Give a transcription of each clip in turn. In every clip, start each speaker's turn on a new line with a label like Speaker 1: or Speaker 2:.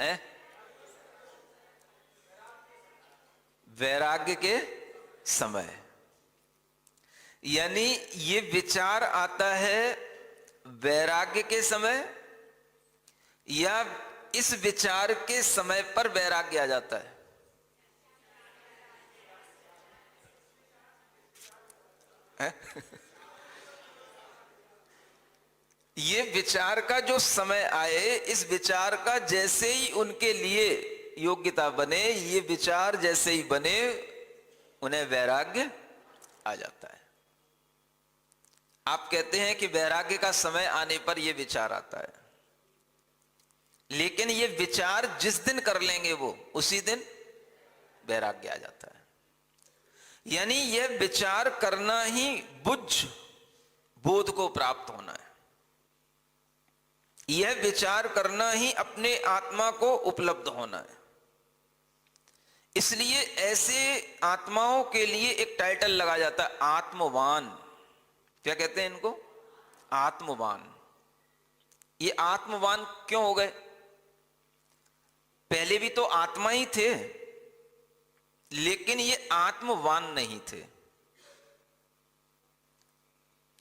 Speaker 1: है? वैराग्य के समय, यानी ये विचार आता है वैराग्य के समय, या इस विचार के समय पर वैराग्य आ जाता है? ये विचार का जो समय आए, इस विचार का जैसे ही उनके लिए योग्यता बने, ये विचार जैसे ही बने उन्हें वैराग्य आ जाता है। आप कहते हैं कि वैराग्य का समय आने पर यह विचार आता है, लेकिन ये विचार जिस दिन कर लेंगे वो उसी दिन वैराग्य आ जाता है। यानी यह विचार करना ही बुझ बोध को प्राप्त होना है, यह विचार करना ही अपने आत्मा को उपलब्ध होना है। इसलिए ऐसे आत्माओं के लिए एक टाइटल लगा जाता है, आत्मवान। क्या कहते हैं इनको? आत्मवान। ये आत्मवान क्यों हो गए? पहले भी तो आत्मा ही थे, लेकिन ये आत्मवान नहीं थे।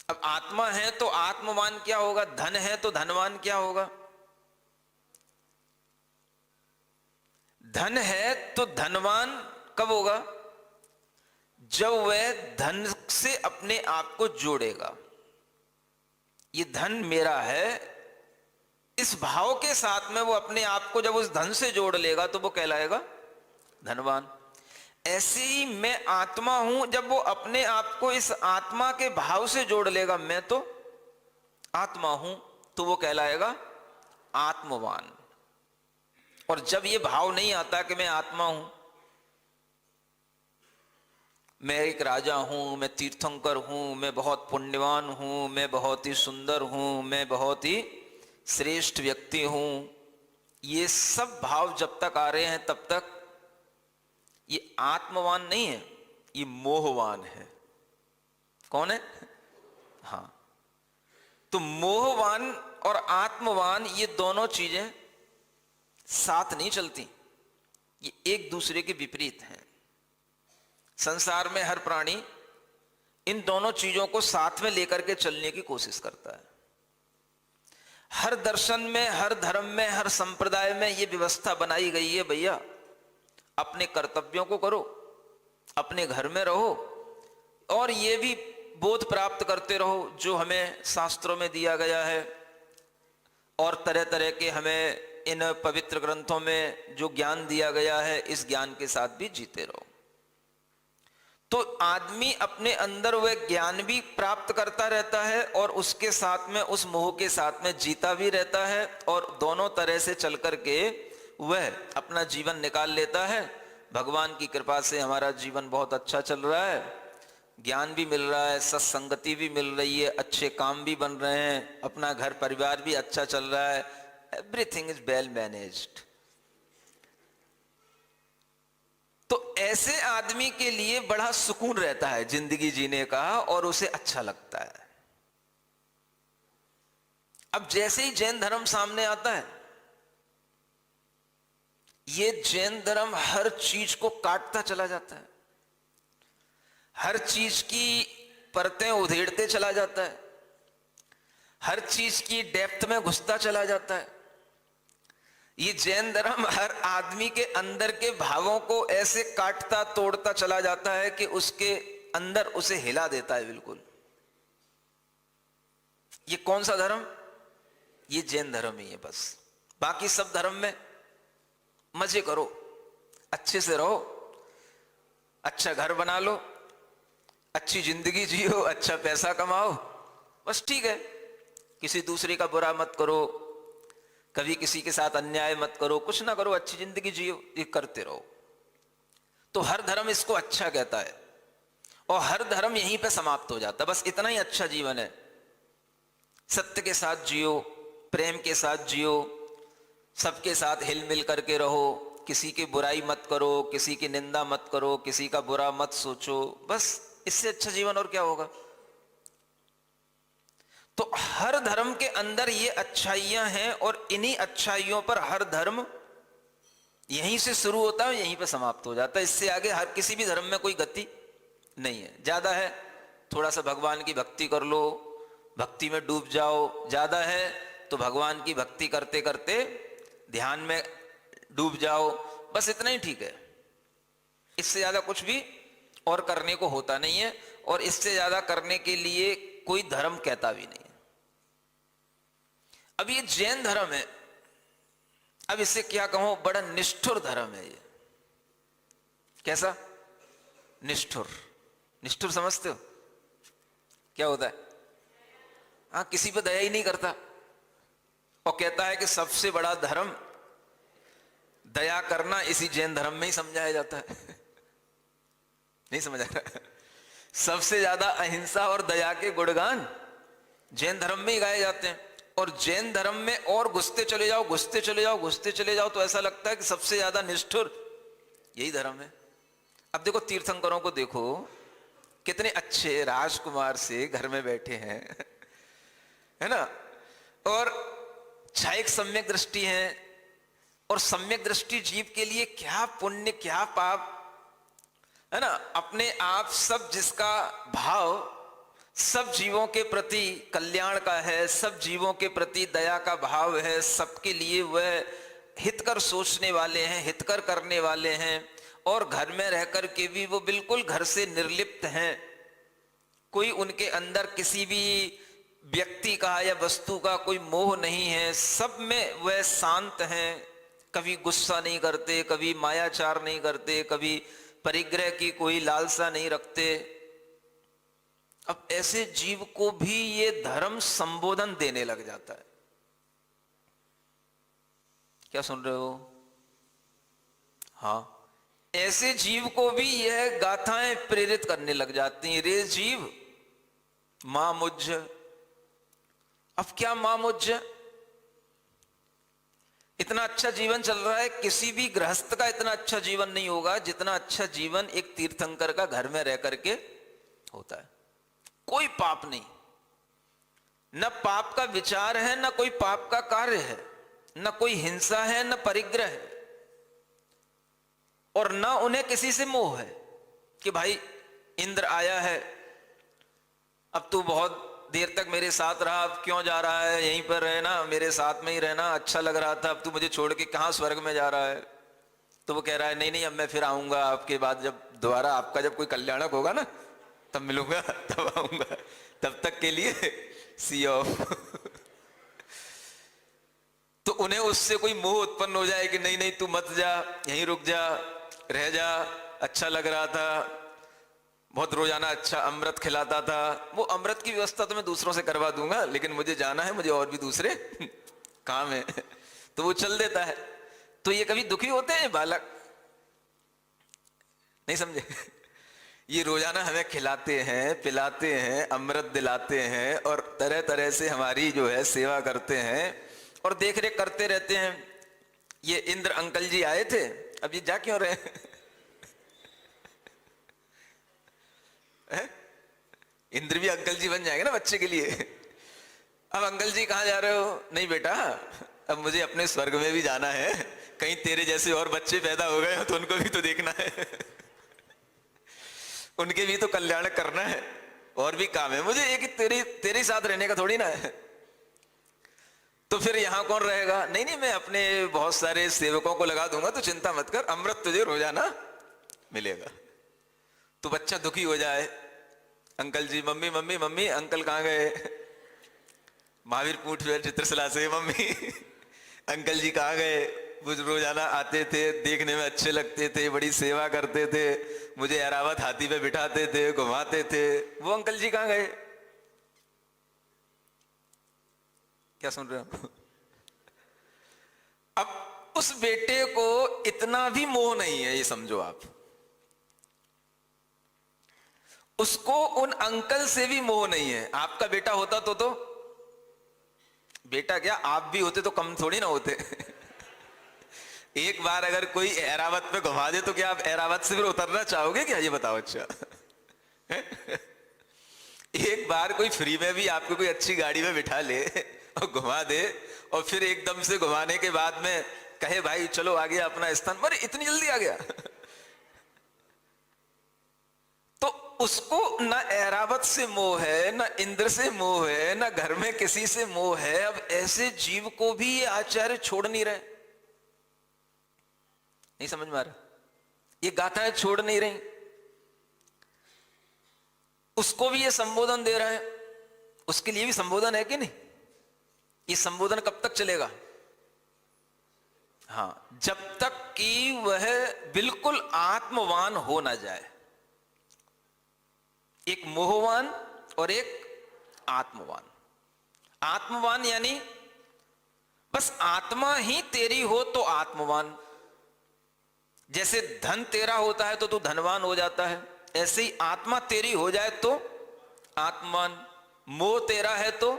Speaker 1: अब आत्मा है तो आत्मवान क्या होगा? धन है तो धनवान क्या होगा? धन है तो धनवान कब होगा? जब वह धन से अपने आप को जोड़ेगा। ये धन मेरा है, इस भाव के साथ में वो अपने आप को जब उस धन से जोड़ लेगा तो वो कहलाएगा धनवान। ऐसे ही मैं आत्मा हूं, जब वो अपने आप को इस आत्मा के भाव से जोड़ लेगा, मैं तो आत्मा हूं, तो वो कहलाएगा आत्मवान। और जब ये भाव नहीं आता कि मैं आत्मा हूं, मैं एक राजा हूं, मैं तीर्थंकर हूं, मैं बहुत पुण्यवान हूं, मैं बहुत ही सुंदर हूं, मैं बहुत ही श्रेष्ठ व्यक्ति हूं, ये सब भाव जब तक आ रहे हैं तब तक ये आत्मवान नहीं है, ये मोहवान है। कौन है? हाँ, तो मोहवान और आत्मवान ये दोनों चीजें साथ नहीं चलती, ये एक दूसरे के विपरीत हैं। संसार में हर प्राणी इन दोनों चीजों को साथ में लेकर के चलने की कोशिश करता है। हर दर्शन में, हर धर्म में, हर संप्रदाय में यह व्यवस्था बनाई गई है, भैया अपने कर्तव्यों को करो, अपने घर में रहो और ये भी बोध प्राप्त करते रहो जो हमें शास्त्रों में दिया गया है, और तरह तरह के हमें इन पवित्र ग्रंथों में जो ज्ञान दिया गया है, इस ज्ञान के साथ भी जीते रहो। तो आदमी अपने अंदर वह ज्ञान भी प्राप्त करता रहता है और उसके साथ में, उस मोह के साथ में जीता भी रहता है, और दोनों तरह से चल करके वह अपना जीवन निकाल लेता है। भगवान की कृपा से हमारा जीवन बहुत अच्छा चल रहा है, ज्ञान भी मिल रहा है, सत्संगति भी मिल रही है, अच्छे काम भी बन रहे हैं, अपना घर परिवार भी अच्छा चल रहा है, एवरीथिंग इज वेल मैनेज्ड। तो ऐसे आदमी के लिए बड़ा सुकून रहता है जिंदगी जीने का, और उसे अच्छा लगता है। अब जैसे ही जैन धर्म सामने आता है, ये जैन धर्म हर चीज को काटता चला जाता है, हर चीज की परतें उधेड़ते चला जाता है, हर चीज की डेप्थ में घुसता चला जाता है। ये जैन धर्म हर आदमी के अंदर के भावों को ऐसे काटता तोड़ता चला जाता है कि उसके अंदर उसे हिला देता है बिल्कुल। ये कौन सा धर्म? ये जैन धर्म ही है बस। बाकी सब धर्म में मजे करो, अच्छे से रहो, अच्छा घर बना लो, अच्छी जिंदगी जियो, अच्छा पैसा कमाओ, बस ठीक है। किसी दूसरे का बुरा मत करो, कभी किसी के साथ अन्याय मत करो, कुछ ना करो, अच्छी जिंदगी जियो, ये करते रहो। तो हर धर्म इसको अच्छा कहता है और हर धर्म यहीं पे समाप्त हो जाता है। बस इतना ही अच्छा जीवन है, सत्य के साथ जियो, प्रेम के साथ जियो, सबके साथ हिल मिल करके रहो, किसी की बुराई मत करो, किसी की निंदा मत करो, किसी का बुरा मत सोचो, बस इससे अच्छा जीवन और क्या होगा। तो हर धर्म के अंदर ये अच्छाइयां हैं और इन्हीं अच्छाइयों पर हर धर्म यहीं से शुरू होता है, यहीं पे समाप्त हो जाता है। इससे आगे हर किसी भी धर्म में कोई गति नहीं है। ज्यादा है थोड़ा सा भगवान की भक्ति कर लो, भक्ति में डूब जाओ, ज्यादा है तो भगवान की भक्ति करते करते ध्यान में डूब जाओ, बस इतना ही ठीक है। इससे ज्यादा कुछ भी और करने को होता नहीं है, और इससे ज्यादा करने के लिए कोई धर्म कहता भी नहीं है। अब ये जैन धर्म है, अब इसे क्या कहूं, बड़ा निष्ठुर धर्म है ये। कैसा निष्ठुर? निष्ठुर समझते हो क्या होता है? हाँ, किसी पे दया ही नहीं करता, और कहता है कि सबसे बड़ा धर्म दया करना, इसी जैन धर्म में ही समझाया जाता है। नहीं समझ आ रहा? सबसे ज्यादा अहिंसा और दया के गुणगान जैन धर्म में ही गाए जाते हैं, और जैन धर्म में और घुसते चले जाओ, घुसते चले जाओ, घुसते चले जाओ, तो ऐसा लगता है कि सबसे ज्यादा निष्ठुर यही धर्म है। अब देखो तीर्थंकरों को देखो, कितने अच्छे राजकुमार से घर में बैठे हैं, है ना, और एक सम्यक दृष्टि है, और सम्यक दृष्टि जीव के लिए क्या पुण्य क्या पाप, है ना। अपने आप सब जिसका भाव सब जीवों के प्रति कल्याण का है, सब जीवों के प्रति दया का भाव है, सबके लिए वह हितकर सोचने वाले हैं, हितकर करने वाले हैं, और घर में रहकर के भी वो बिल्कुल घर से निर्लिप्त हैं। कोई उनके अंदर किसी भी व्यक्ति का या वस्तु का कोई मोह नहीं है, सब में वह शांत हैं, कभी गुस्सा नहीं करते, कभी मायाचार नहीं करते, कभी परिग्रह की कोई लालसा नहीं रखते। अब ऐसे जीव को भी ये धर्म संबोधन देने लग जाता है। क्या सुन रहे हो? हाँ, ऐसे जीव को भी यह गाथाएं प्रेरित करने लग जाती हैं। रे जीव मां मुझ। अब क्या मां मुझ? इतना अच्छा जीवन चल रहा है, किसी भी गृहस्थ का इतना अच्छा जीवन नहीं होगा जितना अच्छा जीवन एक तीर्थंकर का घर में रह करके होता है। कोई पाप नहीं, न पाप का विचार है, न कोई पाप का कार्य है, न कोई हिंसा है, न परिग्रह है, और न उन्हें किसी से मोह है कि भाई इंद्र आया है, अब तू बहुत देर तक मेरे साथ रहा, अब क्यों जा रहा है, यहीं पर रहना, मेरे साथ में ही रहना, अच्छा लग रहा था, अब तू मुझे छोड़ के कहां स्वर्ग में जा रहा है। तो वो कह रहा है नहीं नहीं, अब मैं फिर आऊंगा आपके बाद, जब दोबारा आपका जब कोई कल्याणक होगा ना तब मिलूंगा, तब आऊंगा, तब तक के लिए सी ऑफ। तो उन्हें उससे कोई मोह उत्पन्न हो जाए कि नहीं नहीं तू मत जा, यहीं रुक जा, रह जा, अच्छा लग रहा था, बहुत रोजाना अच्छा अमृत खिलाता था, वो अमृत की व्यवस्था तो मैं दूसरों से करवा दूंगा, लेकिन मुझे जाना है, मुझे और भी दूसरे काम है, तो वो चल देता है। तो ये कभी दुखी होते हैं बालक? नहीं समझे? ये रोजाना हमें खिलाते हैं, पिलाते हैं, अमृत दिलाते हैं, और तरह तरह से हमारी जो है सेवा करते हैं और देख रेख करते रहते हैं। ये इंद्र अंकल जी आए थे, अब ये जा क्यों रहे हैं? इंद्र भी अंकल जी बन जाएंगे ना बच्चे के लिए। अब अंकल जी कहाँ जा रहे हो? नहीं बेटा, अब मुझे अपने स्वर्ग में भी जाना है, कहीं तेरे जैसे और बच्चे पैदा हो गए हो तो उनको भी तो देखना है, उनके भी तो कल्याण करना है, और भी काम है मुझे, एक तेरे साथ रहने का थोड़ी ना है। तो फिर यहां कौन रहेगा? नहीं नहीं, मैं अपने बहुत सारे सेवकों को लगा दूंगा, तो चिंता मत कर, अमृत तुझे रोजाना मिलेगा। तो बच्चा दुखी हो जाए, अंकल जी, मम्मी मम्मी मम्मी, अंकल कहाँ गए? महावीर पूछ रहे चित्रशिला से, मम्मी अंकल जी कहाँ गए? वो रोजाना आते थे, देखने में अच्छे लगते थे, बड़ी सेवा करते थे, मुझे ऐरावत हाथी पे बिठाते थे, घुमाते थे, वो अंकल जी कहाँ गए? क्या सुन रहे हो? अब उस बेटे को इतना भी मोह नहीं है, ये समझो आप, उसको उन अंकल से भी मोह नहीं है। आपका बेटा होता तो बेटा क्या, आप भी होते तो कम थोड़ी ना होते। एक बार अगर कोई ऐरावत पे घुमा दे तो क्या आप ऐरावत से फिर उतरना चाहोगे क्या? ये बताओ। अच्छा एक बार कोई फ्री में भी आपको कोई अच्छी गाड़ी में बिठा ले और घुमा दे, और फिर एकदम से घुमाने के बाद में कहे भाई चलो आ गया अपना स्थान, अरे इतनी जल्दी आ गया। तो उसको न ऐरावत से मोह है, न इंद्र से मोह है, न घर में किसी से मोह है। अब ऐसे जीव को भी ये आचार्य छोड़ नहीं रहे। नहीं समझ में आ रहा? ये गाथाएं छोड़ नहीं रही, उसको भी ये संबोधन दे रहा है। उसके लिए भी संबोधन है कि नहीं? ये संबोधन कब तक चलेगा? हाँ, जब तक कि वह बिल्कुल आत्मवान हो ना जाए। एक मोहवान और एक आत्मवान। आत्मवान यानी बस आत्मा ही तेरी हो तो आत्मवान। जैसे धन तेरा होता है तो तू धनवान हो जाता है, ऐसे ही आत्मा तेरी हो जाए तो आत्मवान। मोह तेरा है तो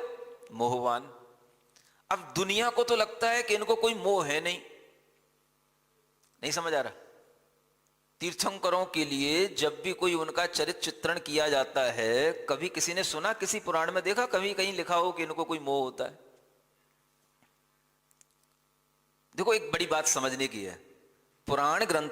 Speaker 1: मोहवान। अब दुनिया को तो लगता है कि इनको कोई मोह है नहीं। नहीं समझ आ रहा? तीर्थंकरों के लिए जब भी कोई उनका चरित्र चित्रण किया जाता है, कभी किसी ने सुना, किसी पुराण में देखा, कभी कहीं लिखा हो कि इनको कोई मोह होता है? देखो, एक बड़ी बात समझने की है। पुराण ग्रंथ